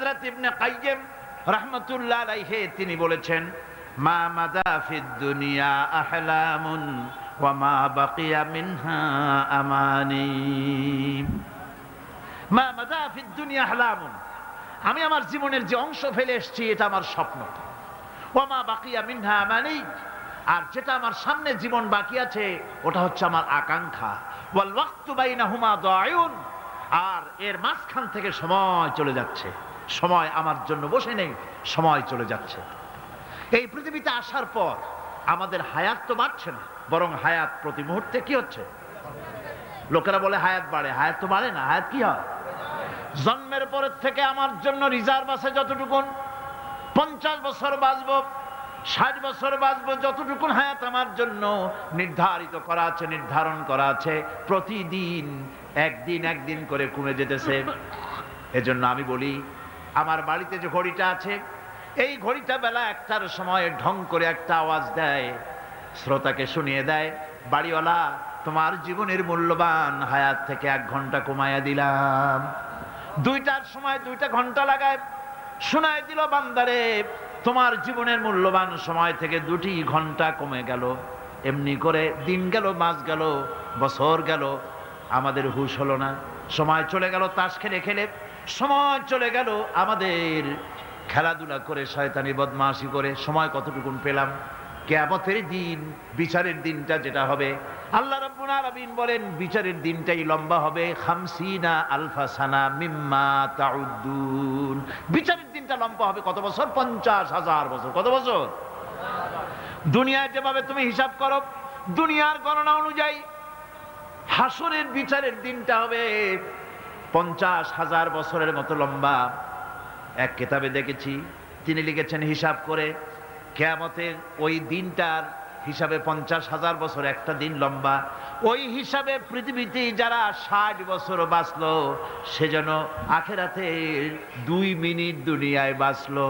হযরত ইবনে কাইয়্যিম রাহমাতুল্লাহ আলাইহি তিনি বলেছেন, মা মাদা ফিদ দুনিয়া আহলামুন ওয়া মা বাকিয়া মিনহা আমানি। মা মাদা ফিদ দুনিয়া আহলামুন, আমি আমার জীবনের যে অংশ ফেলে এসেছি এটা আমার স্বপ্ন। ওয়া মা বাকিয়া মিনহা আমানি, আর যেটা আমার সামনে জীবন বাকি আছে ওটা হচ্ছে আমার আকাঙ্ক্ষা। ওয়াল ওয়াক্তু বাইনাহুমা দায়ুন, আর এর মাঝখান থেকে সময় চলে যাচ্ছে। সময় আমার জন্য বসে নেই, সময় চলে যাচ্ছে। এই পৃথিবীতে আসার পর আমাদের হায়াত তো বাড়ছে না, বরং হায়াত প্রতি মুহূর্তে কি হচ্ছে? লোকেরা বলে হায়াত বাড়ে, হায়াত তো বাড়ে না। হায়াত কি হয়? জন্মের পরের থেকে আমার জন্য রিজার্ভ আছে যতটুকুন, 50 বছর বাঁচবো, 60 বছর বাঁচবো, যতটুকুন হায়াত আমার জন্য নির্ধারিত করা আছে, নির্ধারণ করা আছে, প্রতিদিন একদিন একদিন করে কমে যেতেছে। এজন্য আমি বলি, আমার বাড়িতে যে ঘড়িটা আছে, এই ঘড়িটা বেলা 1টার সময় ঢং করে একটা আওয়াজ দেয়, শ্রোতাকে শুনিয়ে দেয়, বাড়িওয়ালা তোমার জীবনের মূল্যবান হায়াত থেকে 1 ঘন্টা কমাইয়া দিলাম। 2টার সময় 2টা ঘন্টা লাগায় শোনায় দিল, বান্দারে তোমার জীবনের মূল্যবান সময় থেকে 2টি ঘন্টা কমে গেল। এমনি করে দিন গেল, মাস গেল, বছর গেল, আমাদের হুঁশ হলো না। সময় চলে গেল তাস খেলে খেলে, সময় চলে গেল আমাদের খেলাধুলা করে, শয়তানি বদমাশি করে। সময় কতটুকুন পেলাম? কিয়ামতের দিন, বিচারের দিনটা যেটা হবে, আল্লাহ রাব্বুল আলামিন বলেন বিচারের দিনটাই লম্বা হবে 50 আলফা সানা মিম্মা তাউদ্দুন। বিচারের দিনটা লম্বা হবে কত বছর? 50,000 বছর। কত বছর? দুনিয়ায় যেভাবে তুমি হিসাব করো, দুনিয়ার গণনা অনুযায়ী হাসরের বিচারের দিনটা হবে 50,000 বছরের মতো লম্বা। এক কিতাবে দেখেছি, তিনি লিখেছেন হিসাব করে, কিয়ামতের ওই দিনটার হিসাবে 50,000 বছর একটা দিন লম্বা। ওই হিসাবে পৃথিবীতে যারা 60 বছর বাঁচলো, সেজন্য আখেরাতে 2 মিনিট দুনিয়ায় বাঁচলো।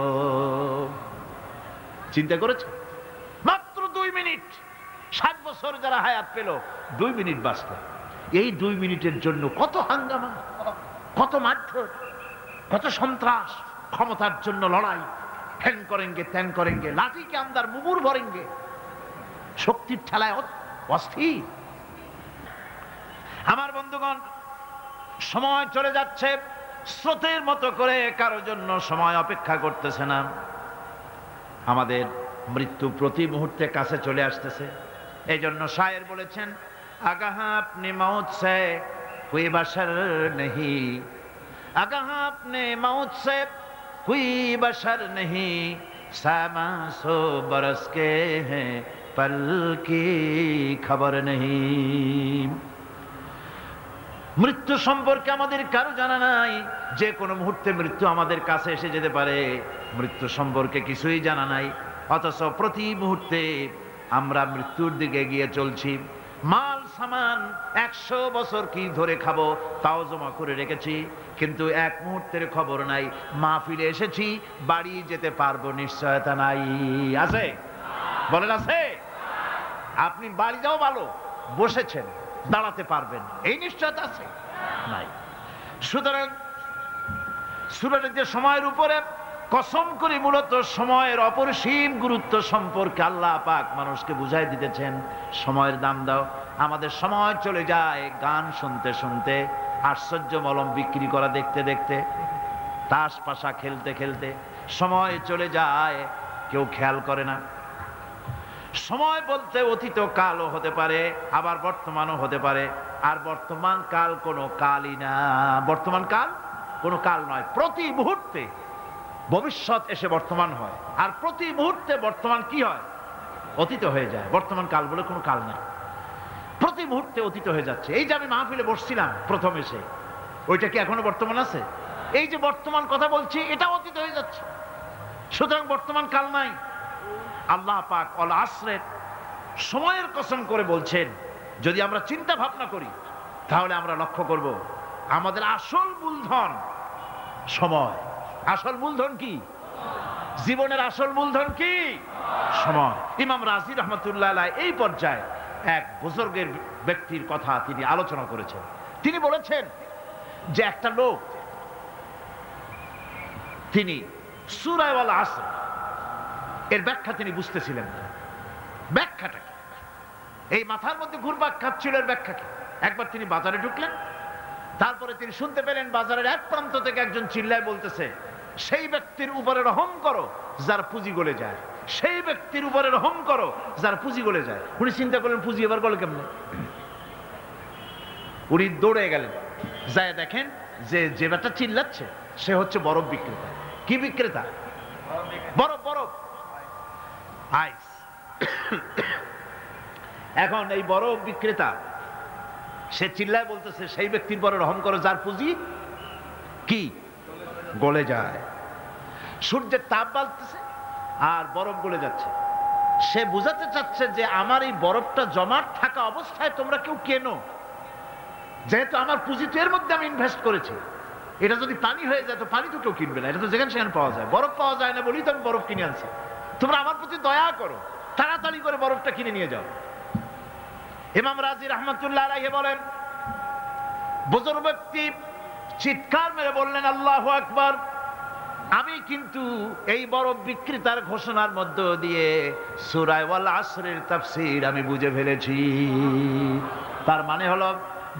চিন্তা করেছো? মাত্র 2 মিনিট। 60 বছর যারা হায়াত পেল, 2 মিনিট বাঁচলো। এই 2 মিনিটের জন্য কত হাঙ্গামা, কত মারধর, কত সন্ত্রাস, ক্ষমতার জন্য লড়াই, হ্যান করেঙ্গে ত্যান করেঙ্গে, লাঠি কে আন্দার মুগুর ভরেঙ্গে, শক্তির ঠেলায় অস্থির। আমার বন্ধুগণ, সময় চলে যাচ্ছে স্রোতের মতো করে, কারোর জন্য সময় অপেক্ষা করতেছে না। আমাদের মৃত্যু প্রতি মুহূর্তে কাছে চলে আসতেছে। এই জন্য শায়ের বলেছেন, আগাহ আপনি মৌত সে কোই বশর নেহি, আগাহ আপনি মৌত সে কোই বশর নেহি, সামা সো বরস কে হ্যাঁ পল কি খবর নেহি। মৃত্যু সম্পর্কে আমাদের কারো জানা নাই, যে কোনো মুহূর্তে মৃত্যু আমাদের কাছে এসে যেতে পারে। মৃত্যু সম্পর্কে কিছুই জানা নাই, অথচ প্রতি মুহূর্তে আমরা মৃত্যুর দিকে গিয়ে চলছি। মাল সামান 100 বছর কি ধরে খাবো তাও জমা করে রেখেছি, কিন্তু এক মুহূর্তের খবর নাই। মাহফিলে এসেছি, বাড়ি যেতে পারবো নিশ্চয়তা নাই। আছে? বলেন আছে? আপনি বাড়ি যাও ভালো, বসেছেন, দাঁড়াতে পারবেন এই নিশ্চয়তা আছে? নাই। সুতরাং সূরার যে সময়ের উপরে কসম করে মূলত সময়ের অপরিসীম গুরুত্ব সম্পর্কে আল্লাহ পাক মানুষকে বুঝাই দিতেছেন। সময়ের দাম দাও। আমাদের সময় চলে যায় গান শুনতে শুনতে, আশ্চর্য মলম বিক্রি করা দেখতে দেখতে, তাস পাশা খেলতে খেলতে সময় চলে যায়, কেউ খেয়াল করে না। সময় বলতে অতীত কালও হতে পারে, আবার বর্তমানও হতে পারে। আর বর্তমান কাল কোনো কালই না। বর্তমান কাল কোনো কাল নয়। প্রতি মুহূর্তে ভবিষ্যৎ এসে বর্তমান হয়, আর প্রতি মুহূর্তে বর্তমান কি হয়? অতীত হয়ে যায়। বর্তমান কাল বলে কোনো কাল নাই, প্রতি মুহূর্তে অতীত হয়ে যাচ্ছে। এই যে আমি মাহফিলে বসছিলাম প্রথম এসে, ওইটা কি এখনো বর্তমান আছে? এই যে বর্তমান কথা বলছি, এটা অতীত হয়ে যাচ্ছে। সুতরাং বর্তমান কাল নাই। আল্লাহ পাক অল আসরের সময়ের কসম করে বলছেন। যদি আমরা চিন্তা ভাবনা করি তাহলে আমরা লক্ষ্য করব আমাদের আসল মূলধন সময়। আসল মূলধন কি? জীবনের আসল মূলধন কি? সময়। ইমাম রাজি রহমতুল্লাহ আলাইহি এই পর্যায়ে এক বুজুর্গের ব্যক্তির কথা তিনি আলোচনা করেছেন। তিনি বলেছেন যে একটা লোক তিনি সূরা ওয়াল আসর এর ব্যাখ্যা তিনি বুঝতেছিলেন না। ব্যাখ্যাটা কি? এই মাথার মধ্যে ঘুরপাক খাচ্ছিল এর ব্যাখ্যা কি? একবার তিনি বাজারে ঢুকলেন, তারপরে তিনি শুনতে পেলেন বাজারের এক প্রান্ত থেকে একজন চিল্লায় বলতেছে, সেই ব্যক্তির উপরে রহম করো যার পুঁজি গলে যায়, সেই ব্যক্তির উপরে রহম করো যার পুঁজি গলে যায়। উনি চিন্তা করলেন পুঁজি এবার গলে কেমনে? উনি দৌড়ে গেলেন, যায় দেখেন যে যে ব্যাটা চিল্লাচ্ছে সে হচ্ছে বরফ বিক্রেতা। কি বিক্রেতা? বরফ, বরফ, আইস। এখন এই বরফ বিক্রেতা সে চিল্লায় বলতেছে, সেই ব্যক্তির পরে রহম করো যার পুঁজি কি গলে যায়। সূর্যের তাপ বাড়তেছে আর বরফ গলে যাচ্ছে। সে বুঝাতে চাচ্ছে যে আমার এই বরফটা জমাট থাকা অবস্থায় তোমরা কেউ কেনো, যেহেতু আমার পুঁজি তো এর মধ্যে আমি ইনভেস্ট করেছি। এটা যদি পানি হয়ে যায় তো পানি তো কেউ কিনবে না, এটা তো যেখানে সেখানে পাওয়া যায়। বরফ পাওয়া যায় না বলেই তো আমি বরফ কিনে আনছি। তোমরা আমার প্রতি দয়া করো, তাড়াতাড়ি করে বরফটা কিনে নিয়ে যাও। ইমাম রাজি রাহমাতুল্লাহ আলাইহি বলেন, বুজুর্গ ব্যক্তি চিৎকার মেরে বললেন, আল্লাহু আকবার, আমি কিন্তু এই বরফ বিক্রেতার ঘোষণার মধ্য দিয়ে সূরা ওয়াল আসরের তাফসীর আমি বুঝে ফেলেছি। তার মানে হলো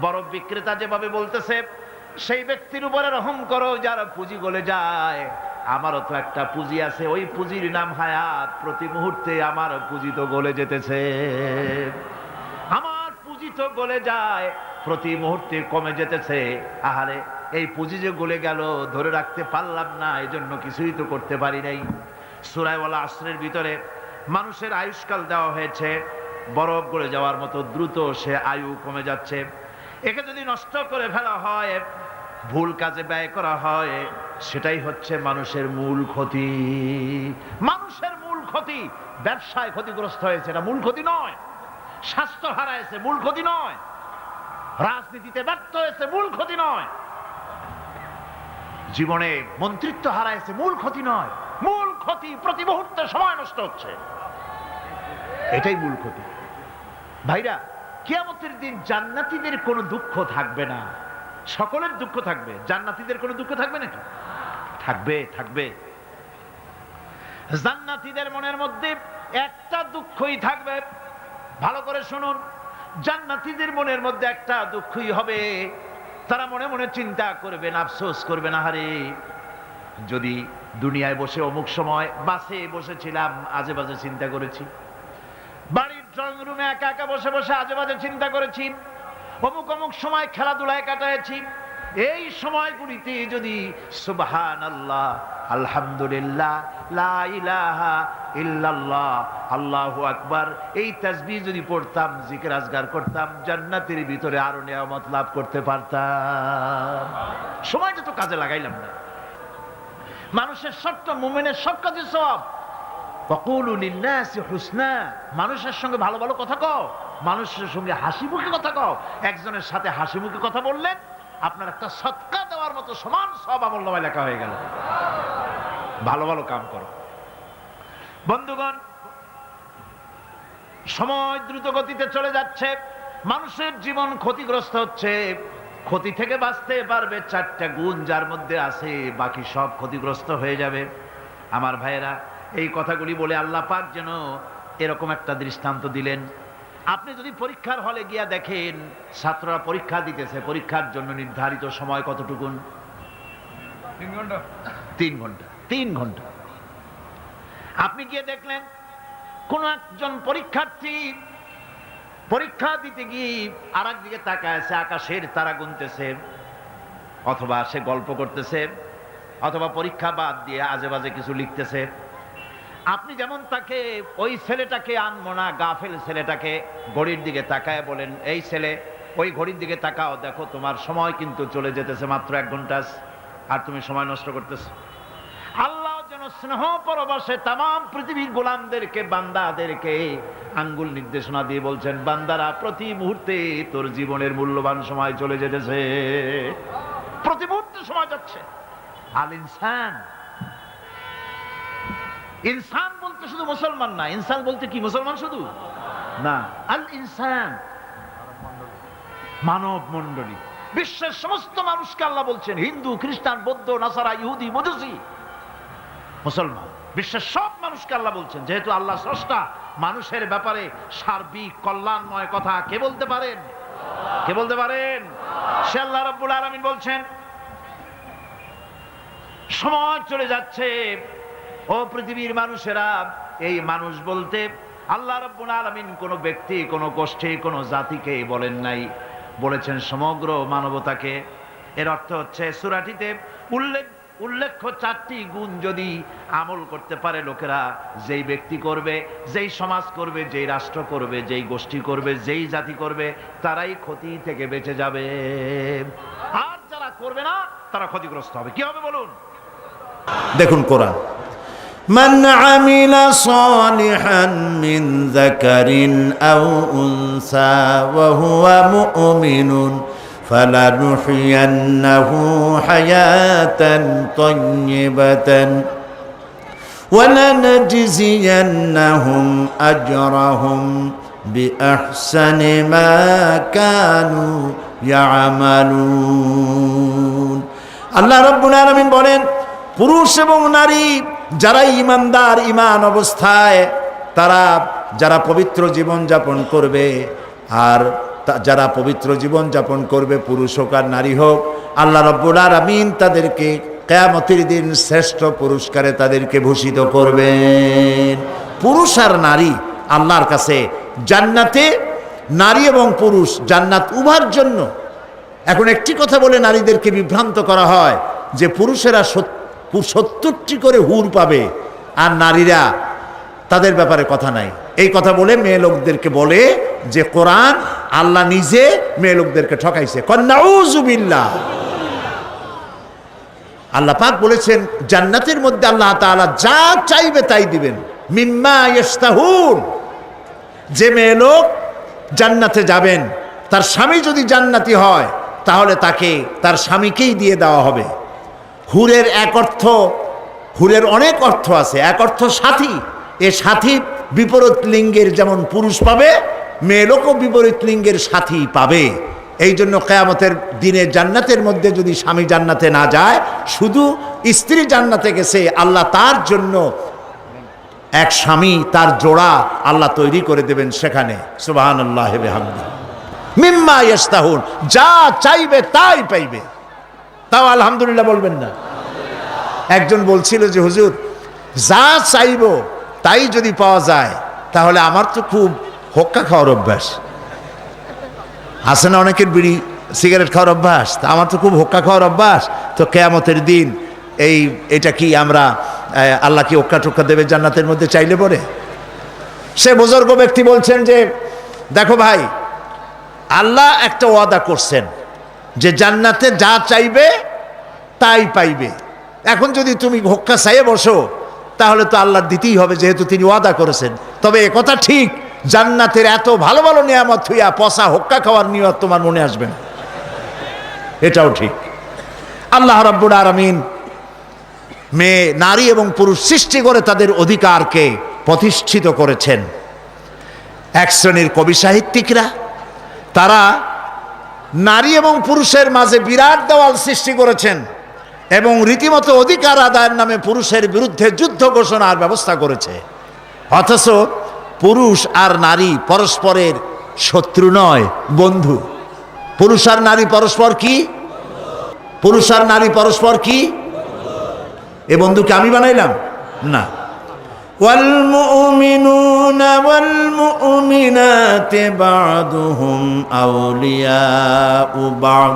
বরফ বিক্রেতা যেভাবে বলতেছে সেই ব্যক্তির উপরে রহম করো যার পুঁজি গলে যায়, আমারও তো একটা পুঁজি আছে, ওই পুঁজির নাম হায়াত। প্রতি মুহূর্তে আমার পুঁজি তো গলে যেতেছে, আমার পুঁজি তো গলে যায়, প্রতি মুহূর্তে কমে যেতেছে। আহারে, এই পুঁজি যে গলে গেল ধরে রাখতে পারলাম না, এই জন্য কিছুই তো করতে পারি নাই। সূরা ওয়াল আসরের ভিতরে মানুষের আয়ুষ্কাল দেওয়া হয়েছে, বরফ গলে যাওয়ার মতো দ্রুত সে আয়ু কমে যাচ্ছে। একে যদি নষ্ট করে ফেলা হয়, ভুল কাজে ব্যয় করা হয়, সেটাই হচ্ছে মানুষের মূল ক্ষতি। মানুষের মূল ক্ষতি। ব্যবসায় ক্ষতিগ্রস্ত হয়েছে, এটা মূল ক্ষতি নয়। স্বাস্থ্য হারাইছে, মূল ক্ষতি নয়। রাজনীতিতে ব্যর্থ হয়েছে, মূল ক্ষতি নয়। জীবনে মন্ত্রিত্ব হারাইছে, মূল ক্ষতি নয়। মূল ক্ষতি প্রতি মুহূর্তে সময় নষ্ট হচ্ছে, এটাই মূল ক্ষতি। ভাইরা, কিয়ামতের দিন জান্নাতীদের কোনো দুঃখ থাকবে না, সকলের দুঃখ থাকবে। জান্নাতীদের কোনো দুঃখ থাকবে নাকি? থাকবে, থাকবে। জান্নাতীদের মনের মধ্যে একটা দুঃখই থাকবে। ভালো করে শুনুন, জান্নাতীদের মনের মধ্যে একটা দুঃখই হবে। তারা মনে মনে চিন্তা করবেন, আফসোস করবেন, আহারে যদি দুনিয়ায় বসে অমুক সময় বাসে বসেছিলাম, আজে বাজে চিন্তা করেছি, বাড়ির ড্রয়িং রুমে একা একা বসে বসে আজে বাজে চিন্তা করেছি, অমুক অমুক সময় খেলাধুলায় কাটাইছি, এই সময়গুলিতে যদি সুবহানাল্লাহ, আলহামদুলিল্লাহ, লা ইলাহা ইল্লাল্লাহ, আল্লাহু আকবার, এই তাসবিহ যদি পড়তাম, জিকির আজগার করতাম, জান্নাতের ভিতরে আরো নিয়ামত লাভ করতে পারতাম। সময়টা তো কাজে লাগাইলাম না। মানুষের সবটা, মুমিনের সব কাজে সওয়াব। ওয়াকুলু লিন-নাসি হুসনা, মানুষের সঙ্গে ভালো ভালো কথা কও, মানুষের সঙ্গে হাসি মুখে কথা কও। একজনের সাথে হাসি মুখে কথা বললেন, আপনার একটা সদকা দেওয়ার মতো সমান সব আমলনামায় লেখা হয়ে গেল। ভালো ভালো কাম করো। বন্ধুগণ, সময় দ্রুত গতিতে চলে যাচ্ছে, মানুষের জীবন ক্ষতিগ্রস্ত হচ্ছে। ক্ষতি থেকে বাঁচতে পারবে 4টা গুণ যার মধ্যে আছে, বাকি সব ক্ষতিগ্রস্ত হয়ে যাবে। আমার ভাইয়েরা, এই কথাগুলি বলে আল্লাহ পাক যেন এরকম একটা দৃষ্টান্ত দিলেন। আপনি যদি পরীক্ষার হলে গিয়া দেখেন ছাত্ররা পরীক্ষা দিতেছে, পরীক্ষার জন্য নির্ধারিত সময় কতটুকুন? 3 ঘন্টা। 3 ঘন্টা। 3 ঘন্টা। আপনি গিয়ে দেখলেন কোন একজন পরীক্ষার্থী পরীক্ষা দিতে গিয়ে আর একদিকে তাকায় আছে, আকাশের তারা গুনতেছে, অথবা সে গল্প করতেছে, অথবা পরীক্ষা বাদ দিয়ে আজে বাজে কিছু লিখতেছে। আপনি যেমন তাকে, ওই ছেলেটাকে আনবো না, গাফেল ছেলেটাকে ঘড়ির দিকে তাকায় বলেন, এই ছেলে ওই ঘড়ির দিকে তাকাও, দেখো তোমার সময় কিন্তু চলে যেতেছে, মাত্র 1 ঘন্টা আর তুমি সময় নষ্ট করতেছো। আল্লাহ যেন স্নেহ পরবশে তাম পৃথিবীর গোলামদেরকে, বান্দাদেরকে আঙ্গুল নির্দেশনা দিয়ে বলছেন, বান্দারা প্রতি মুহূর্তে তোর জীবনের মূল্যবান সময় চলে যেতেছে, প্রতি মুহূর্তে সময় যাচ্ছে। আল ইনসান, ইনসান বলতে শুধু মুসলমান না, ইনসান বলতে কি মুসলমান শুধু না, আল ইনসান মানব মণ্ডলী, বিশ্বের সমস্ত মানুষকে আল্লাহ বলছেন, হিন্দু, খ্রিস্টান, বৌদ্ধ, নাসারা, ইহুদি, মজুসি, মুসলমান। বিশ্বের সব মানুষকে আল্লাহ বলছেন, যেহেতু আল্লাহ স্রষ্টা, মানুষের ব্যাপারে সার্বিক কল্যাণময় কথা কে বলতে পারেন? কে বলতে পারেন? সে আল্লাহ রাব্বুল আলামিন বলছেন, সময় চলে যাচ্ছে ও পৃথিবীর মানুষেরা, এই মানুষ বলতে আল্লাহ রাব্বুল আলামিন কোনো ব্যক্তি, কোনো গোষ্ঠী, কোনো জাতিকে বলেন নাই, বলেছেন সমগ্র মানবতাকে। এর অর্থ হচ্ছে সূরাটিতে উল্লেখ্য 4টি গুণ যদি আমল করতে পারে লোকেরা, যেই ব্যক্তি করবে, যেই সমাজ করবে, যেই রাষ্ট্র করবে, যেই গোষ্ঠী করবে, যেই জাতি করবে, তারাই ক্ষতি থেকে বেঁচে যাবে। আর যারা করবে না তারা ক্ষতিগ্রস্ত হবে। কি হবে বলুন? দেখুন কোরআন, মান আমিলা সালিহান মিন যাকারিন আও উনসা ওয়া হুয়া মুমিনুন ফালানুহইয়ান্নাহু হায়াতান তাইয়্যিবাতান ওয়া লানাজজিয়ান্নাহুম আজরাহুম বিআহসানি মা কানু ইয়ামালুন। আল্লাহ রাব্বুল আলামিন বলেন, পুরুষ এবং নারী যারা ঈমানদার, ঈমান অবস্থায় তারা যারা পবিত্র জীবন যাপন করবে, আর যারা পবিত্র জীবন যাপন করবে, পুরুষ হোক আর নারী হোক, আল্লাহ রাব্বুল আলামিন তাদেরকে কিয়ামতের দিন শ্রেষ্ঠ পুরস্কারে তাদেরকে ভূষিত করবেন। পুরুষ আর নারী আল্লাহর কাছে জান্নাতে, নারী এবং পুরুষ জান্নাত উভয়ের জন্য। এখন একটি কথা বলে নারীদেরকে বিভ্রান্ত করা হয় যে পুরুষেরা 70টি করে হুর পাবে আর নারীরা তাদের ব্যাপারে কথা নাই। এই কথা বলে মেয়ে লোকদেরকে বলে যে কোরআন, আল্লাহ নিজে মেয়ে লোকদেরকে ঠকাইছে। নাউযুবিল্লাহ। আল্লাহ পাক বলেছেন জান্নাতের মধ্যে আল্লাহ তাআলা যা চাইবে তাই দিবেন, মিম্মা ইয়াশতাহুন। যে মেয়ে লোক জান্নাতে যাবেন, তার স্বামী যদি জান্নাতি হয় তাহলে তাকে তার স্বামীকেই দিয়ে দেওয়া হবে। হুরের এক অর্থ, হুরের অনেক অর্থ আছে। এক অর্থ সাথী। এ সাথী বিপরীত লিঙ্গের যেমন পুরুষ পাবে, মেয়ে লোকও বিপরীত লিঙ্গের সাথী পাবে। এই জন্য কিয়ামতের দিনে জান্নাতের মধ্যে যদি স্বামী জান্নাতে না যায়, শুধু স্ত্রী জান্নাতে গেছে, আল্লাহ তার জন্য এক স্বামী, তার জোড়া আল্লাহ তৈরি করে দেবেন সেখানে। সুবহানাল্লাহি ওয়া বিহামদিহি। মিম্মা ইয়াশতাহুন, যা চাইবে তাই পাইবে। তাও আলহামদুলিল্লাহ বলবেন না? একজন বলছিল যে হুজুর, যা চাইবো তাই যদি পাওয়া যায় তাহলে আমার তো খুব হোক্কা খাওয়ার অভ্যাস আছে না, অনেকের বিড়ি সিগারেট খাওয়ার অভ্যাস, তা আমার তো খুব হোক্কা খাওয়ার অভ্যাস। তো কিয়ামতের দিন এটা কি আমরা আল্লাহ কি হোক্কা টোক্কা দেবে জান্নাতের মধ্যে চাইলে পরে? সে বুজুর্গ ব্যক্তি বলছেন যে দেখো ভাই, আল্লাহ একটা ওয়াদা করছেন যে জান্নাতে যা চাইবে তাই পাইবে। এখন যদি তুমি হোক্কা চাইয়ে বসো তাহলে তো আল্লাহ দিতেই হবে, যেহেতু তিনি ওয়াদা করেছেন। তবে একথা ঠিক, জান্নাতের এত ভালো ভালো নিয়ামত হইয়া পচা হোক্কা খাওয়ার নিয়ত তোমার মনে আসবে না, এটাও ঠিক। আল্লাহ রাব্বুল আলামিন মেয়ে, নারী এবং পুরুষ সৃষ্টি করে তাদের অধিকারকে প্রতিষ্ঠিত করেছেন। এক শ্রেণীর কবি সাহিত্যিকরা তারা নারী এবং পুরুষের মাঝে বিরাট দেওয়াল সৃষ্টি করেছেন এবং রীতিমতো অধিকার আদায়ের নামে পুরুষের বিরুদ্ধে যুদ্ধ ঘোষণার ব্যবস্থা করেছে। অথচ পুরুষ আর নারী পরস্পরের শত্রু নয়, বন্ধু। পুরুষ আর নারী পরস্পর কি? পুরুষ আর নারী পরস্পর কি? এ বন্ধুকে আমি বানাইলাম না। والمؤمنون والمؤمنات بعضهم أولياء بعض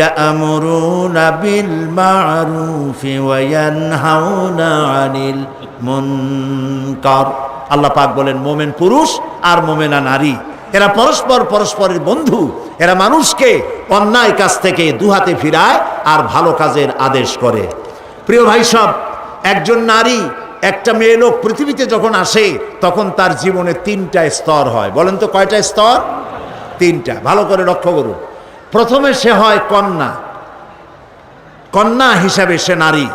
يأمرون بالمعروف وينهون عن المنكر। আল্লাহ পাক বলেন মোমেন পুরুষ আর মোমেনা নারী এরা পরস্পর পরস্পরের বন্ধু। এরা মানুষকে অন্যায় কাজ থেকে দুহাতে ফিরায় আর ভালো কাজের আদেশ করে। প্রিয় ভাই সব, একজন নারী, একটা মেয়ে লোক পৃথিবীতে যখন আসে তখন তার জীবনে 3টা স্তর হয়। বলেন তো কয়টা স্তর? 3টা। ভালো করে লক্ষ্য করুন। প্রথমে সে হয় কন্যা, কন্যা হিসাবে সে নারী।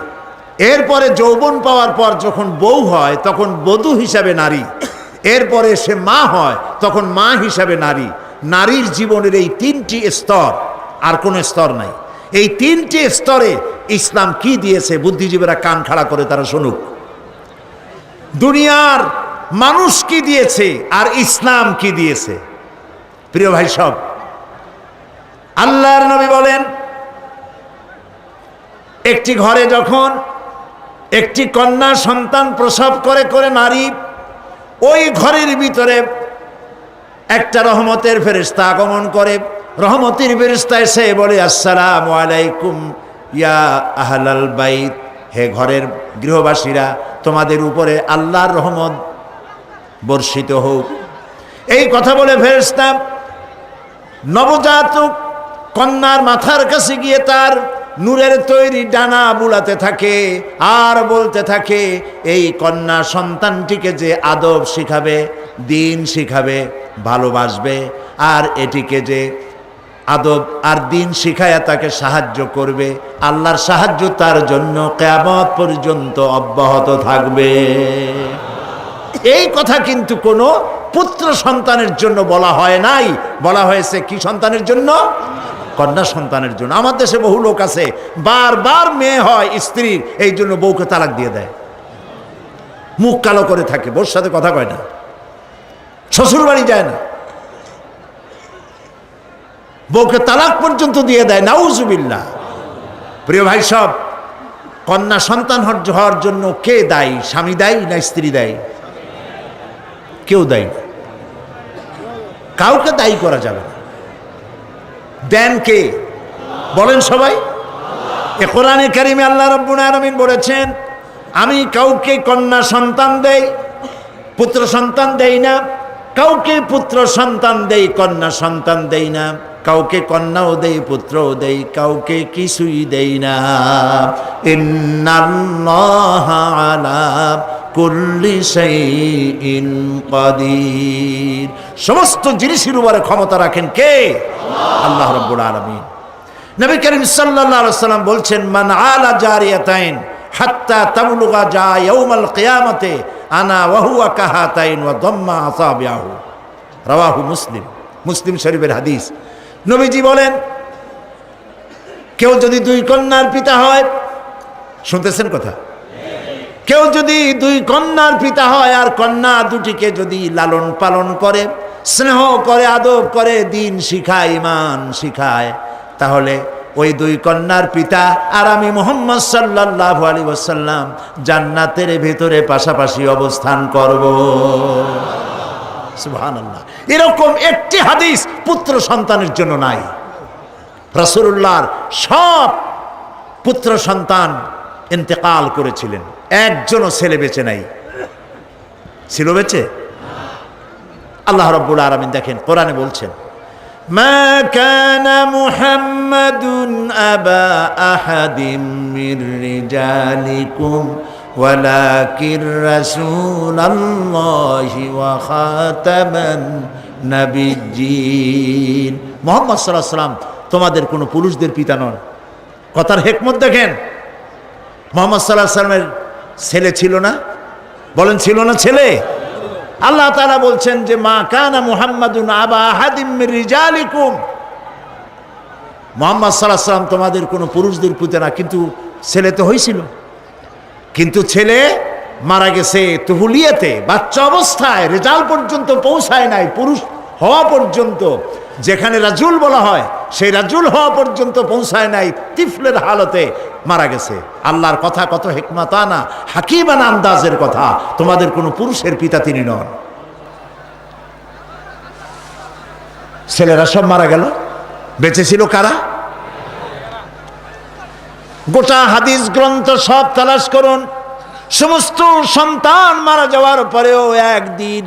এরপরে যৌবন পাওয়ার পর যখন বউ হয় তখন বধূ হিসাবে নারী। এরপরে সে মা হয় তখন মা হিসাবে নারী। নারীর জীবনের এই 3টি স্তর, আর কোনো স্তর নাই। এই 3টি স্তরে ইসলাম কি দিয়েছে বুদ্ধিজীবীরা কান খাড়া করে তারা শুনুক। দুনিয়ার মানুষ কি দিয়েছে আর ইসলাম কি দিয়েছে। প্রিয় ভাই সব, আল্লাহর নবী বলেন, একটি ঘরে যখন একটি কন্যা সন্তান প্রসব করে করে নারী, ওই ঘরের ভিতরে একটা রহমতের ফেরেশতা আগমন করে। রহমতের ফেরেশতা এসে বলে, আসসালামু আলাইকুম ইয়া আহলাল বাইত, হে ঘরের গৃহবাসীরা, তোমাদের উপরে আল্লাহর রহমত বর্ষিত হোক। এই কথা বলে ফেরেশতা নবজাতক কন্যার মাথার কাছে গিয়ে তার নূরের তৈরি ডানা বুলাতে থাকে আর বলতে থাকে, এই কন্যা সন্তানটিকে যে আদব শিখাবে, দিন শিখাবে, ভালোবাসবে, আর এটিকে যে আদব আর দিন শিখায়া তাকে সাহায্য করবে, আল্লাহর সাহায্য তার জন্য কিয়ামত পর্যন্ত অব্যাহত থাকবে। এই কথা কিন্তু কোনো পুত্র সন্তানের জন্য বলা হয় নাই, বলা হয়েছে কি সন্তানের জন্য? কন্যা সন্তানের জন্য। আমার দেশে বহু লোক আছে বারবার মেয়ে হয় স্ত্রীর, এই জন্য বউকে তালাক দিয়ে দেয়, মুখ কালো করে থাকে, বউর সাথে কথা কয় না, শ্বশুর বাড়ি যায় না, বউকে তালাক পর্যন্ত দিয়ে দেয়, নাউজুবিল্লাহ। প্রিয় ভাই সব, কন্যা সন্তান হওয়ার জন্য কে দায়ী? স্বামী দায়ী না স্ত্রী দায়ী? কেউ দায়ী না, কাউকে দায়ী করা যাবে না। দেন কে? বলেন সবাই। এ কোরআনে কারিমে আল্লাহ রাব্বুল আলামিন বলেছেন, আমি কাউকে কন্যা সন্তান দেই, পুত্র সন্তান দেই না, কাউকে পুত্র সন্তান দেই, কন্যা সন্তান দেই না, কাউকে কন্যাও দেই, পুত্রও দেই, কাউকে কিছুই দেই না। ইন্নাল্লাহা আলা কুল্লি শাইইন কাদির। সমস্ত জিনিসের উপরে ক্ষমতা রাখেন কে? আল্লাহ রাব্বুল আলামিন। নবী করিম সাল্লাল্লাহু আলাইহি ওয়াসাল্লাম বলছেন, মান আলা জারিয়াতাইন হাত্তা তাবলুগা যা ইয়াউমাল কিয়ামাতে আনা ওয়া হুয়া কাহাতাইন ওয়া দাম্মা আসাবিহু। রাওয়াহু মুসলিম। মুসলিম শরীফের হাদিস। নবীজি বলেন, কেউ যদি দুই কন্যার পিতা হয়, শুনতেছেন কথা, কেউ যদি দুই কন্যার পিতা হয় আর কন্যা দুটিকে যদি লালন পালন করে, স্নেহ করে, আদব করে, দিন শিখায়, ইমান শিখায়, তাহলে ওই দুই কন্যার পিতা আর আমি মুহাম্মদ সাল্লাল্লাহু আলাইহি ওয়াসাল্লাম জান্নাতের ভিতরে পাশাপাশি অবস্থান করব। সুবহানাল্লাহ। এরকম একটি হাদিস পুত্র সন্তানের জন্য নাই। রাসূলুল্লাহর সব পুত্র সন্তান ইন্তেকাল করেছিলেন, একজনও ছেলে বেঁচে নাই। ছিল বেঁচে? আল্লাহ রাব্বুল আলামিন দেখেন কোরআনে বলছেন, মা কানা মুহাম্মাদুন আবা আহাদিম মির রিজালিকুম ওয়ালাকির রাসূলুল্লাহি ওয়া খাতামান নাবিয়্যিন। মুহাম্মদ সাল্লাল্লাহু আলাইহি ওয়াসাল্লাম তোমাদের কোনো পুরুষদের পিতা নন। কথার হিকমত দেখেন। মুহাম্মদ সাল্লাল্লাহু আলাইহি ওয়াসাল্লামের ছেলে ছিল না? বলেন ছিল না ছেলে? আল্লাহ তাআলা বলছেন যে মা কানা মুহাম্মাদুন আবা আহাদিম মির রিজালিকুম, মুহাম্মদ সাল্লাল্লাহু আলাইহি ওয়াসাল্লাম তোমাদের কোনো পুরুষদের পিতা না, কিন্তু ছেলে তো হয়েছিল, কিন্তু ছেলে মারা গেছে তুহুলিয়াতে, বাচ্চা অবস্থায়, রেজাল্ট পর্যন্ত পৌঁছায় নাই, পুরুষ হওয়া পর্যন্ত, যেখানে রাজুল বলা হয় সেই রাজুল হওয়া পর্যন্ত পৌঁছায় নাই, তিফলের হালতে মারা গেছে। আল্লাহর কথা কত হিকমাতানা হাকিমানা আন্দাজের কথা, তোমাদের কোনো পুরুষের পিতা তিনি নন। ছেলেরা সব মারা গেল, বেঁচে ছিল কারা? গোটা হাদিস গ্রন্থ সব তালাশ করুন, সমস্ত সন্তান মারা যাওয়ার পরেও একদিন,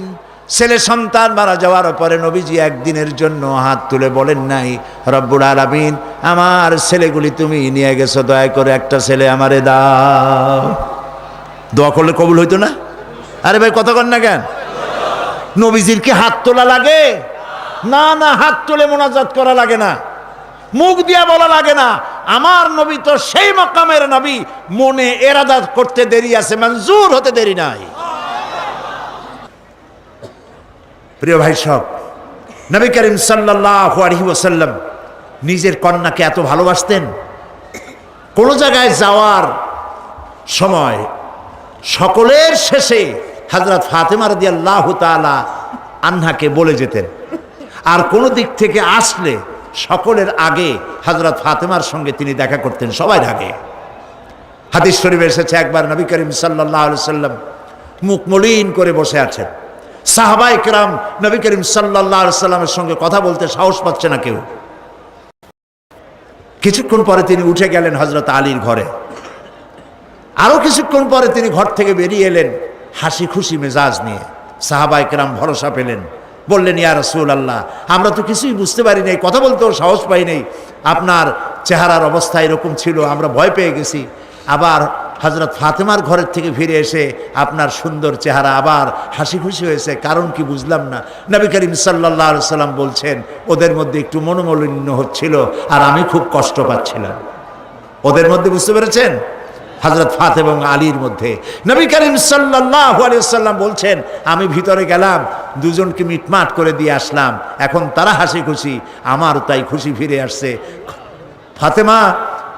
ছেলে সন্তান মারা যাওয়ার পরে নবীজি একদিনের জন্য হাত তুলে বলেন নাই, রব্বুল আলামিন আমার ছেলেগুলি তুমি নিয়ে গেছো, দয়া করে একটা ছেলে আমারে দাও। দোয়া করলে কবুল হইতো না? আরে ভাই কথা কন না কেন? নবীজির কি হাত তোলা লাগে? না না, হাত তুলে মোনাজাত করা লাগে না, মুখ দিয়া বলা লাগে না। আমার নবী তো সেই মাকামের নবী, মনে এরাদা করতে দেরি আছে, মঞ্জুর হতে দেরি নাই। প্রিয় ভাই সব, নবী করিম সাল্লাল্লাহু আলাইহি ওয়াসাল্লাম নিজের কন্যাকে এত ভালোবাসতেন, কোন জায়গায় যাওয়ার সময় সকলের শেষে হযরত ফাতেমা রাদিয়াল্লাহু তাআলা আনহাকে বলে যেতেন। আর কোনো দিক থেকে আসলে সকলের আগে হযরত ফাতেমার সঙ্গে তিনি দেখা করতেন, সবার আগে। হাদিস শরীফে এসেছে একবার নবী করিম সাল্লাল্লাহু আলাইহি সাল্লাম মুখ মলিন করে বসে আছেন। সাহাবায়ে কেরাম নবী করিম সাল্লাল্লাহু আলাইহি সাল্লামের সঙ্গে কথা বলতে সাহস পাচ্ছে না কেউ। কিছুক্ষণ পরে তিনি উঠে গেলেন হযরত আলীর ঘরে। আরো কিছুক্ষণ পরে তিনি ঘর থেকে বেরিয়ে এলেন হাসি খুশি মেজাজ নিয়ে। সাহাবায়ে কেরাম ভরসা পেলেন, বললেন, ইয়া রাসূলুল্লাহ, আমরা তো কিছুই বুঝতে পারি নাই, কথা বলতেও সাহস পাই নাই, আপনার চেহারার অবস্থা এরকম ছিল, আমরা ভয় পেয়ে গেছি। আবার হযরত ফাতেমার ঘরের থেকে ফিরে এসে আপনার সুন্দর চেহারা, আবার হাসি খুশি হয়েছে, কারণ কি বুঝলাম না। নবী করিম সাল্লাল্লাহু আলাইহি সাল্লাম বলছেন, ওদের মধ্যে একটু মনোমালিন্য হচ্ছিল আর আমি খুব কষ্ট পাচ্ছিলাম। ওদের মধ্যে, বুঝতে পেরেছেন, হযরত ফাতেমা এবং আলীর মধ্যে। নবী করিম সাল্লাল্লাহু আলাইহি ওয়াসাল্লাম বলছেন, আমি ভিতরে গেলাম, দুজনকে মিটমাট করে দিয়ে আসলাম, এখন তারা হাসি খুশি, আমার তাই খুশি ফিরে আসছে।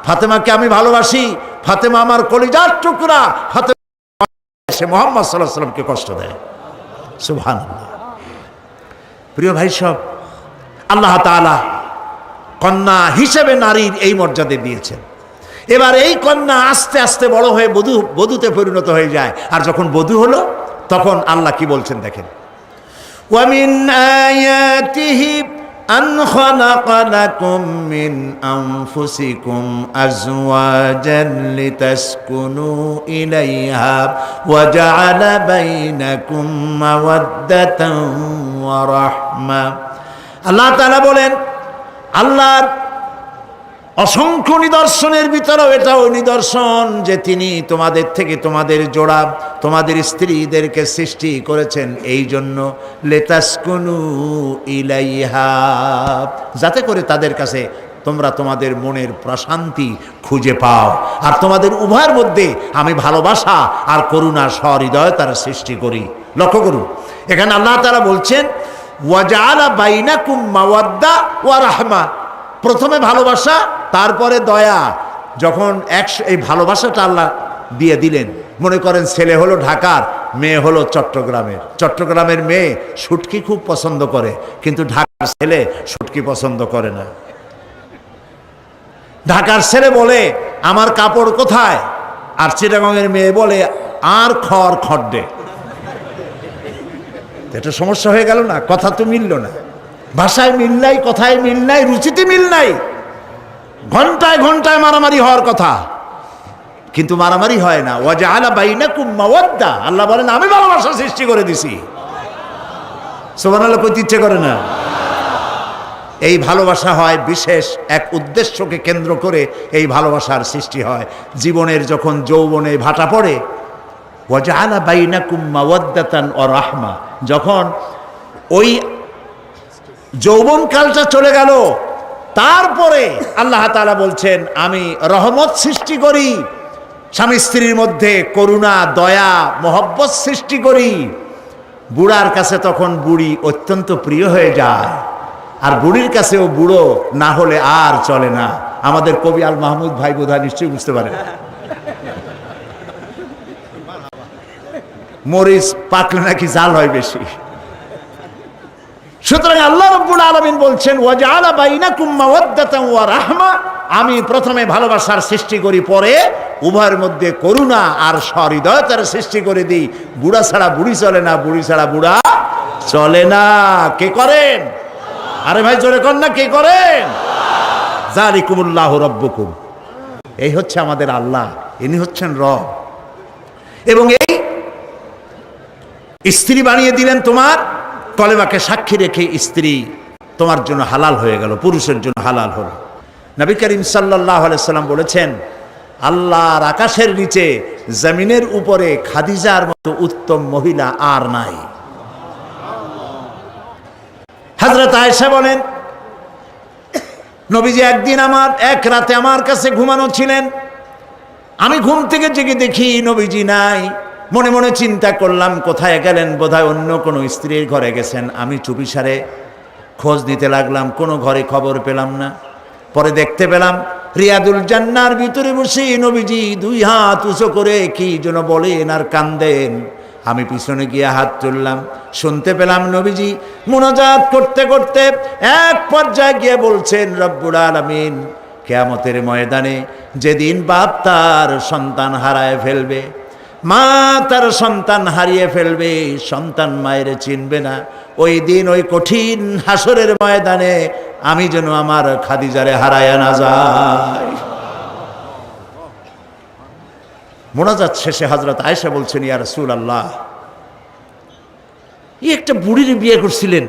ফাতেমাকে আমি ভালোবাসি, ফাতেমা আমার কলিজার টুকরা, ফাতেমা সে মুহাম্মদ সাল্লাল্লাহু আলাইহি ওয়াসাল্লামকে কষ্ট দেয়। সুবহানাল্লাহ। প্রিয় ভাই সব, আল্লাহ তাআলা কন্যা হিসেবে নারীর এই মর্যাদা দিয়েছেন। এবার এই কন্যা আস্তে আস্তে বড় হয়ে বধূতে পরিণত হয়ে যায়। আর যখন বধূ হলো তখন আল্লাহ কি বলছেন দেখেন, ওয়ামিন আয়াতিহি আন খালাকা লাকুম মিন আনফুসিকুম আজওয়াজান লিতাসকুনু ইলাইহা ওয়া জাআলা বাইনাকুম মাওয়াদ্দাতান ওয়া রাহমা। আল্লাহ তাআলা বলেন, আল্লাহর অসংখ্য নিদর্শনের ভিতরেও এটাও নিদর্শন যে তিনি তোমাদের থেকে তোমাদের জোড়া, তোমাদের স্ত্রীদেরকে সৃষ্টি করেছেন এই জন্য, লিতাসকুনু ইলাইহা, যাতে করে তাদের কাছে তোমরা তোমাদের মনের প্রশান্তি খুঁজে পাও। আর তোমাদের উভয়ের মধ্যে আমি ভালোবাসা আর করুণা সহৃদয়তার সৃষ্টি করি। লক্ষ্য করুন, এখানে আল্লাহ তাআলা বলছেন, ওয়া জাআলা বাইনাকুম মাওয়াদ্দা ওয়া রাহমা। প্রথমে ভালোবাসা, তারপরে দয়া। যখন এই ভালোবাসাটা আল্লাহ দিয়ে দিলেন, মনে করেন ছেলে হলো ঢাকার, মেয়ে হলো চট্টগ্রামের। চট্টগ্রামের মেয়ে শুটকি খুব পছন্দ করে, কিন্তু ঢাকার ছেলে শুটকি পছন্দ করে না। ঢাকার ছেলে বলে আমার কাপড় কোথায়, আর চিটাগাংয়ের মেয়ে বলে আর খড়-খড়ডে। এটা সমস্যা হয়ে গেল না? কথা তো মিলল না, ভাষায় মিল নাই, কথায় মিল নাই, রুচিতে মিল নাই। ঘন্টায় ঘন্টায় মারামারি হওয়ার কথা, কিন্তু মারামারি হয় না। ওয়া জাআলা বাইনাকুম মাওয়াদ্দা, আল্লাহ বলেন আমি ভালোবাসা সৃষ্টি করে দিছি। সুবহানাল্লাহ, কইতে ইচ্ছে করে না? এই ভালোবাসা হয় বিশেষ এক উদ্দেশ্যকে কেন্দ্র করে, এই ভালোবাসার সৃষ্টি হয়। জীবনের যখন যৌবনে ভাটা পড়ে, ওয়া জাআলা বাইনাকুম মাওয়াদ্দাতান ওয়া রাহমা, যখন ওই যৌবনকালটা চলে গেল, তারপরে আল্লাহ তাআলা বলছেন আমি রহমত সৃষ্টি করি, স্বামী স্ত্রীর মধ্যে করুণা, দয়া, মহব্বত সৃষ্টি করি। বুড়ার কাছে তখন বুড়ি অত্যন্ত প্রিয় হয়ে যায়, আর বুড়ির কাছেও বুড়ো না হলে আর চলে না। আমাদের কবি আল মাহমুদ ভাই বোধহয় নিশ্চয়ই বুঝতে পারেন, মরিচ পাকলে নাকি জাল হয় বেশি। সুতরাং আল্লাহ রাব্বুল আলামিন বলছেন, ওয়া জাআলা বাইনাকুম মাওয়াদ্দাতান ওয়া রাহমা, আমি প্রথমে ভালোবাসার সৃষ্টি করি, পরে উভয়ের মধ্যে করুণা আর সহৃদয়তার সৃষ্টি করে দিই। বুড়া ছাড়া বুড়ি চলে না, বুড়ি ছাড়া বুড়া চলে না। কে করেন? আরে ভাই জোরে কর না, কে করেন? যালিকুমুল্লাহু রাব্বুকুম, এই হচ্ছে আমাদের আল্লাহ, ইনি হচ্ছেন রব। এবং এই স্ত্রী বানিয়ে দিলেন তোমার, কলেমাকে সাক্ষী রেখে স্ত্রী তোমার জন্য হালাল হয়ে গেল, পুরুষের জন্য হালাল হলো। নবী করিম সাল্লাল্লাহু আলাইহি সাল্লাম বলেছেন, আল্লাহর আকাশের নিচে জমিনের উপরে খাদিজার মতো উত্তম মহিলা আর নাই। হযরত আয়েশা বলেন, নবীজি একদিন এক রাতে আমার কাছে ঘুমানো ছিলেন, আমি ঘুম থেকে জেগে দেখি নবীজি নাই। মনে মনে চিন্তা করলাম কোথায় গেলেন, বোধহয় অন্য কোনো স্ত্রীর ঘরে গেছেন। আমি চুপিসারে খোঁজ নিতে লাগলাম, কোনো ঘরে খবর পেলাম না। পরে দেখতে পেলাম রিয়াদুল জান্নার ভিতরে বসে নবীজি দুই হাত উঁচু করে কি যেন বলেন আর কান্দেন। আমি পিছনে গিয়ে হাত তুললাম, শুনতে পেলাম নবীজি মুনাজাত করতে করতে এক পর্যায়ে গিয়ে বলছেন, রব্বুল আলামিন কিয়ামতের ময়দানে যেদিন বাপ তার সন্তান হারায় ফেলবে, মা তার সন্তান হারিয়ে ফেলবে, সন্তান মায়ের চিনবে না, ওই দিন ওই কঠিন হাসরের ময়দানে আমি যেন আমার খাদিজারে হারায় না যাই। মোনাজাত শেষে হযরত আয়েশা বলছেন, ইয়া রাসূলুল্লাহ, এই একটা বুড়ির বিয়ে করছিলেন,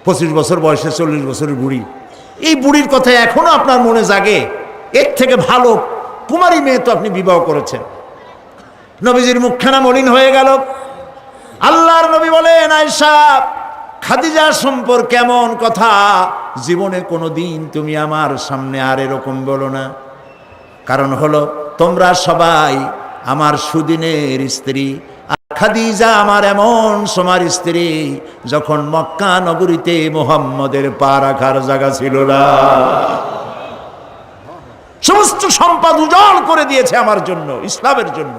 25 বছর বয়সে 40 বছরের বুড়ি, এই বুড়ির কথা এখনো আপনার মনে জাগে? এর থেকে ভালো কুমারী মেয়ে তো আপনি বিবাহ করেছেন। নবীজির মুখখানা মলিন হয়ে গেল। আল্লাহর নবী বলেন, আয়েশা, খাদিজা সম্পর্কে এমন কথা জীবনে কোনোদিন তুমি আমার সামনে আর এরকম বলো না। কারণ হলো তোমরা সবাই আমার সুদিনের স্ত্রী, আর খাদিজা আমার এমন সময়ের স্ত্রী যখন মক্কা নগরীতে মুহাম্মদের পা রাখার জায়গা ছিল না। সমস্ত সম্পদ উজাড় করে দিয়েছে আমার জন্য, ইসলামের জন্য।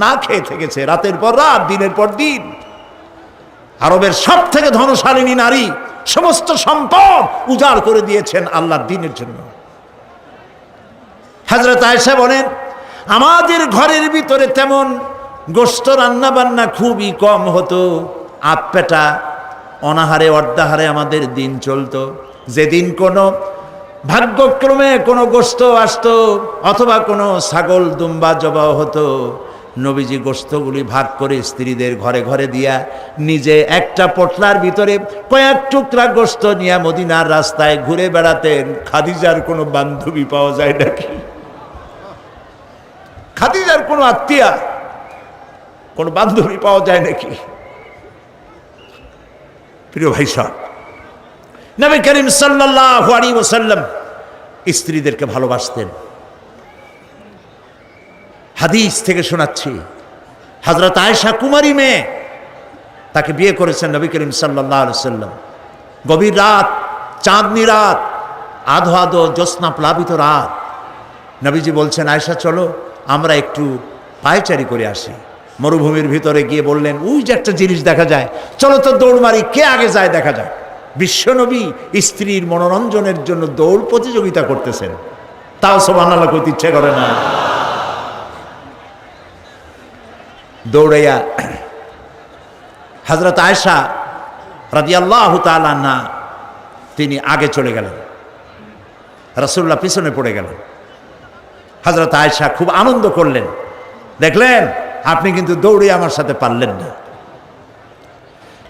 না খেয়ে থেকেছে রাতের পর রাত, দিনের পর দিন। আরবের সব থেকে ধনশালিনী নারী সমস্ত সম্পদ উজাড় করে দিয়েছেন আল্লাহর দ্বীনের জন্য। হযরত আয়েশা বলেন, আমাদের ঘরের ভিতরে তেমন গোশত রান্না বান্না খুবই কম হতো, আধপেটা অনাহারে অর্ধাহারে আমাদের দিন চলতো। যেদিন কোনো ভাগ্যক্রমে কোনো গোশত আসতো অথবা কোনো ছাগল দুম্বা জবাও হতো, নবীজি গোশতগুলি ভাগ করে স্ত্রীদের ঘরে ঘরে দিয়া নিজে একটা পটলার ভিতরে কয়েক টুকরা গোশত নিয়ে মদিনার রাস্তায় ঘুরে বেড়াতেন। খাদিজার কোনো বান্ধবী পাওয়া যায় নাকি? খাদিজার কোনো আত্মীয়া, কোনো বান্ধবী পাওয়া যায় নাকি? প্রিয় ভাই সাহেব, নবী করিম সাল্লাল্লাহু আলাইহি ওয়াসাল্লাম স্ত্রীদেরকে ভালোবাসতেন। হাদিস থেকে শোনাচ্ছি, হযরত আয়েশা কুমারী মেয়ে, তাকে বিয়ে করেছেন নবী করিম সাল্লাল্লাহু আলাইহি ওয়াসাল্লাম। গভীর রাত, চাঁদনি রাত, আধো আধো জ্যোৎস্না প্লাবিত রাত, নবীজি বলছেন, আয়েশা চলো আমরা একটু পায়চারি করে আসি। মরুভূমির ভিতরে গিয়ে বললেন, ওই যে একটা জিনিস দেখা যায়, চলো তো দৌড় মারি, কে আগে যায় দেখা যায়। বিশ্বনবী স্ত্রীর মনোরঞ্জনের জন্য দৌড় প্রতিযোগিতা করতেছেন, তাও সুবহানাল্লাহ কইতে ইচ্ছে করে না। দৌড়াইয়া হযরত আয়েশা রাদিয়াল্লাহু তাআলা আনহা তিনি আগে চলে গেলেন, রাসূলুল্লাহ পিছনে পড়ে গেলেন। হযরত আয়েশা খুব আনন্দ করলেন, দেখলেন আপনি কিন্তু দৌড়ে আমার সাথে পারলেন না।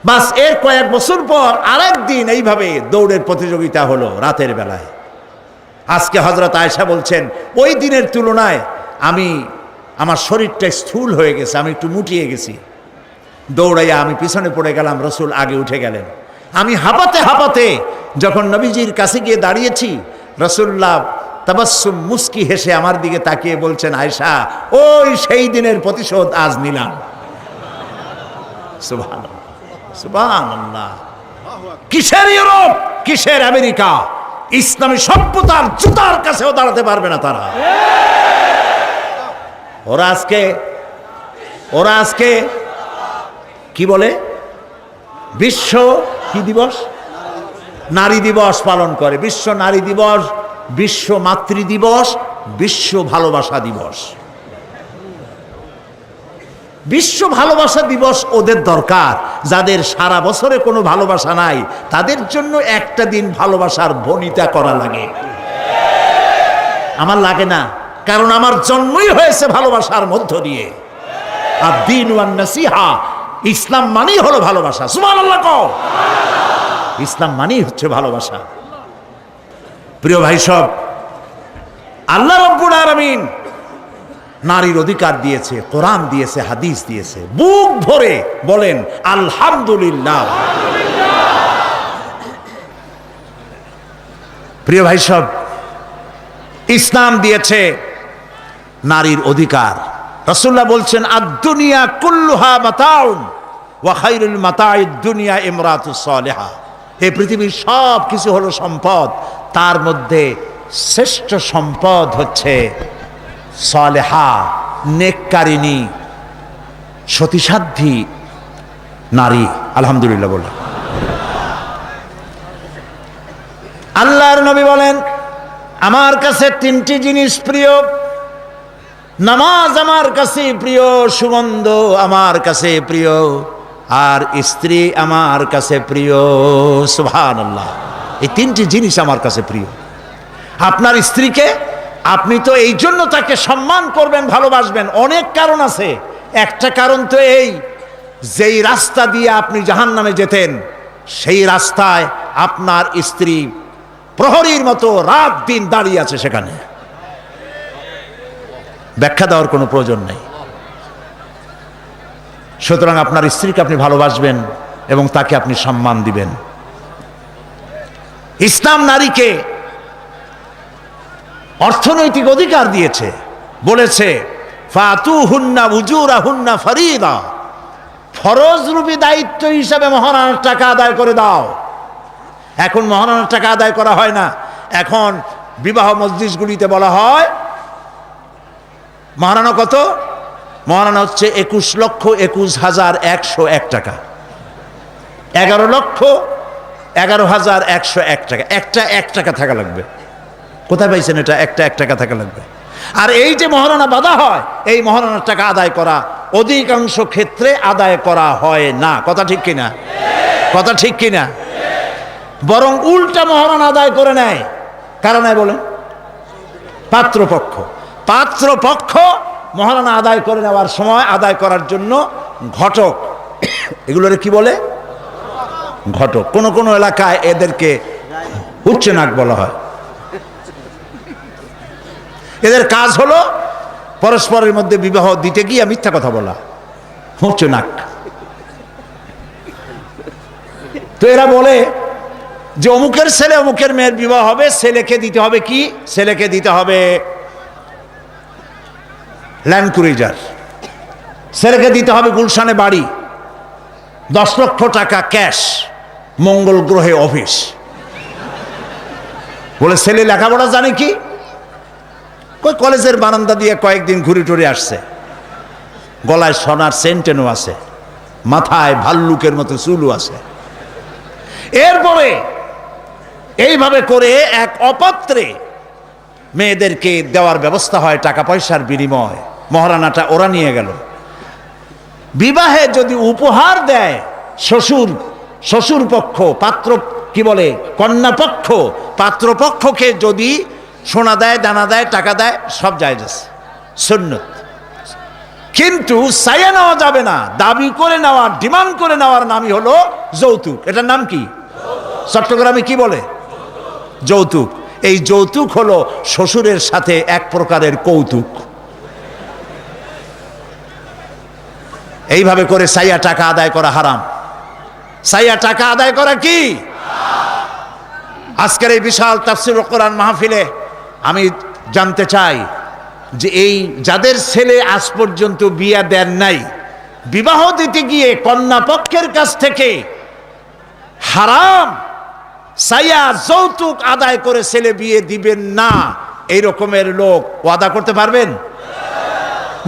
বাস এর কয়েক বছর পর আরেক দিন এইভাবে দৌড়ের প্রতিযোগিতা হলো রাতের বেলায়। আজকে হযরত আয়েশা বলছেন, ওই দিনের তুলনায় আমার শরীরটা স্থূল হয়ে গেছে, আমি একটু মুটিয়ে গেছি। দৌড়াইয়া আমি পিছনে পড়ে গেলাম, রাসূল আগে উঠে গেলেন। আমি হাঁপাতে হাঁপাতে যখন নবীজির কাছে গিয়ে দাঁড়িয়েছি, রাসূলুল্লাহ তাবাসসুম মুস্কি হেসে আমার দিকে তাকিয়ে বলছেন, আয়েশা, ওই সেই দিনের প্রতিশোধ আজ নিলাম। সুবহানাল্লাহ, সুবহানাল্লাহ। কিসের ইউরোপ, কিসের আমেরিকা, ইসলামী সভ্যতার জুতার কাছেও দাঁড়াতে পারবে না তারা। ওরা আজকে কি বলে, বিশ্ব কি দিবস, নারী দিবস পালন করে। বিশ্ব নারী দিবস, বিশ্ব মাতৃ দিবস, বিশ্ব ভালোবাসা দিবস। বিশ্ব ভালোবাসা দিবস ওদের দরকার, যাদের সারা বছরে কোনো ভালোবাসা নাই, তাদের জন্য একটা দিন ভালোবাসার বনিতা করা লাগে। আমার লাগে না, কারণ আমার জন্মই হয়েছে ভালোবাসার মধ্য দিয়ে। আর দ্বীন ওয়ান নাসিহা, ইসলাম মানেই হলো ভালোবাসা। সুবহানাল্লাহ কও, ইসলাম মানেই হচ্ছে ভালোবাসা। প্রিয় ভাই সব, আল্লাহ রাব্বুল আলামিন নারীর অধিকার দিয়েছে, কোরআন দিয়েছে, হাদিস দিয়েছে। বুক ভরে বলেন আলহামদুলিল্লাহ। প্রিয় ভাই সব, ইসলাম দিয়েছে নারীর অধিকার। রাসূলুল্লাহ বলছেন, আদ-দুনিয়া কুল্লুহা মাতাউন ওয়া খায়রুল মাতাইদ দুনিয়া ইমরাতুস সালিহা। এই পৃথিবীর সব কিছু হলো সম্পদ, তার মধ্যে শ্রেষ্ঠ সম্পদ হচ্ছে সালেহা, নেককারিনী সতীসাধ্যী নারী, আলহামদুলিল্লাহ বলে। আল্লাহর নবী বলেন, আমার কাছে তিনটি জিনিস প্রিয়, নামাজ আমার কাছে প্রিয়, সুগন্ধ আমার কাছে প্রিয়, আর স্ত্রী আমার কাছে প্রিয়। সুবহানাল্লাহ, এই তিনটি জিনিস আমার কাছে প্রিয়। আপনার স্ত্রীকে আপনি তো এই জন্য তাকে সম্মান করবেন, ভালোবাসবেন, অনেক কারণ আছে। একটা কারণ তো এই, যেই রাস্তা দিয়ে আপনি জাহান্নামে যেতেন সেই রাস্তায় আপনার স্ত্রী প্রহরীর মতো রাত দিন দাঁড়িয়ে আছে, সেখানে ব্যাখ্যা দেওয়ার কোনো প্রয়োজন নেই। সুতরাং আপনার স্ত্রীকে আপনি ভালোবাসবেন এবং তাকে আপনি সম্মান দিবেন। ইসলাম নারীকে অর্থনৈতিক অধিকার দিয়েছে, বলেছে ফাতুহুন্না উজুরাহুন্না ফরিদা, ফরজরূপী দায়িত্ব হিসাবে মহারণার টাকা আদায় করে দাও। এখন মহারণার টাকা আদায় করা হয় না, এখন বিবাহ মজলিসগুলিতে বলা হয় মহারণা কত? মহারণা হচ্ছে 21,21,101 টাকা, 11,11,101 টাকা। একটা 1 টাকা থাকা লাগবে। কোথায় পাইছেন এটা? একটা 1 টাকা থাকা লাগবে। আর এই যে মহারণা বাঁধা হয়, এই মহারণার টাকা আদায় করা অধিকাংশ ক্ষেত্রে আদায় করা হয় না। কথা ঠিক কিনা? কথা ঠিক কিনা? বরং উল্টা মহারণা আদায় করে নেয়। কারণ বলেন, পাত্রপক্ষ। পাত্রপক্ষ মহারণা আদায় করে নেওয়ার সময় আদায় করার জন্য ঘটক, এগুলোরে কি বলে? ঘটক। কোন কোন এলাকায় এদেরকে উচ্চ নাক বলা হয়। এদের কাজ হলো পরস্পরের মধ্যে বিবাহ দিতে গিয়ে মিথ্যা কথা বলা, উচ্চ নাক। তো এরা বলে যে অমুকের ছেলে অমুকের মেয়ের বিবাহ হবে, ছেলেকে দিতে হবে কি? ছেলেকে দিতে হবে ল্যান্ড ক্রুইজার, ছেলেকে দিতে হবে গুলশানে বাড়ি, 10 লক্ষ টাকা ক্যাশ, মঙ্গল গ্রহে অফিস। বলে ছেলে লেখাপড়া জানে কি? কই কলেজের বারান্দা দিয়ে কয়েকদিন ঘুরে টুরে আসছে, গলায় সোনার সেন্টেনও আছে, মাথায় ভাল্লুকের মতো চুলও আছে। এরপরে এইভাবে করে এক অপাত্রে মেয়েদেরকে দেওয়ার ব্যবস্থা হয় টাকা পয়সার বিনিময়। মহারানাটা ওরা নিয়ে গেল। বিবাহে যদি উপহার দেয় শ্বশুর পক্ষ, পাত্র কি বলে কন্যা পক্ষ, পাত্রপক্ষকে যদি সোনা দেয়, দানা দেয়, টাকা দেয়, সব জায়েজ আছে, সুন্নত। কিন্তু চাইয়ে নেওয়া যাবে না, দাবি করে নেওয়া, ডিমান্ড করে নেওয়ার নামই হলো যৌতুক। এটার নাম কি? চট্টগ্রামে কি বলে? যৌতুক। এই যৌতুক হলো শ্বশুরের সাথে এক প্রকারের কৌতুক। এইভাবে করে চাইয়া টাকা আদায় করা হারাম। চাইয়া টাকা আদায় করা কি? আজকের এই বিশাল তাফসীরুল কোরআন মাহফিলে আমি জানতে চাই যে এই যাদের ছেলে আজ পর্যন্ত বিয়ে দেন নাই, বিবাহ দিতে গিয়ে কন্যা পক্ষের কাছ থেকে হারাম চাইয়া যৌতুক আদায় করে ছেলে বিয়ে দিবেন না, এই রকমের লোক ওয়াদা করতে পারবেন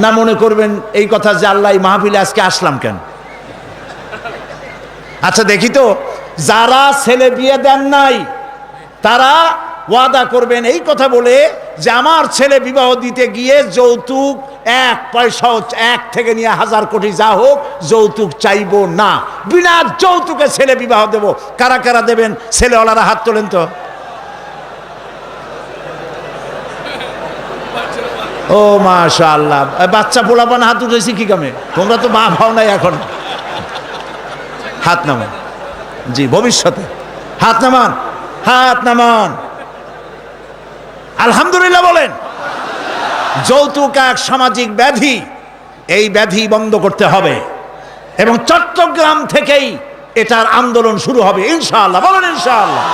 না? মনে করবেন এই কথা যে আল্লাহ মাহফিলে আজকে আসলাম কেন? আচ্ছা দেখি তো, যারা ছেলে বিয়ে দেন নাই তারা ওয়াদা করবেন এই কথা বলে যে আমার ছেলে বিবাহ দিতে গিয়ে যৌতুক 1 পয়সাও, 1 থেকে নিয়ে 1000 কোটি যা হোক, যৌতুক চাইবো না, বিনা যৌতুকে ছেলে বিবাহ দেব। কারা কারা দেবেন? ছেলেওয়ালারা হাত তোলেন তো। ও মাশাআল্লাহ, বাচ্চা পোলাপান হাত উঠেছি কি কামে? তোমরা তো মা ভাও নাই এখন। হাত নামান। জি, ভবিষ্যতে হাত নামান, হাত নামান। আলহামদুলিল্লাহ বলেন। যৌতুক এক সামাজিক ব্যাধি, এই ব্যাধি বন্ধ করতে হবে এবং চট্টগ্রাম থেকেই এটার আন্দোলন শুরু হবে ইনশাআল্লাহ। বলেন ইনশাআল্লাহ।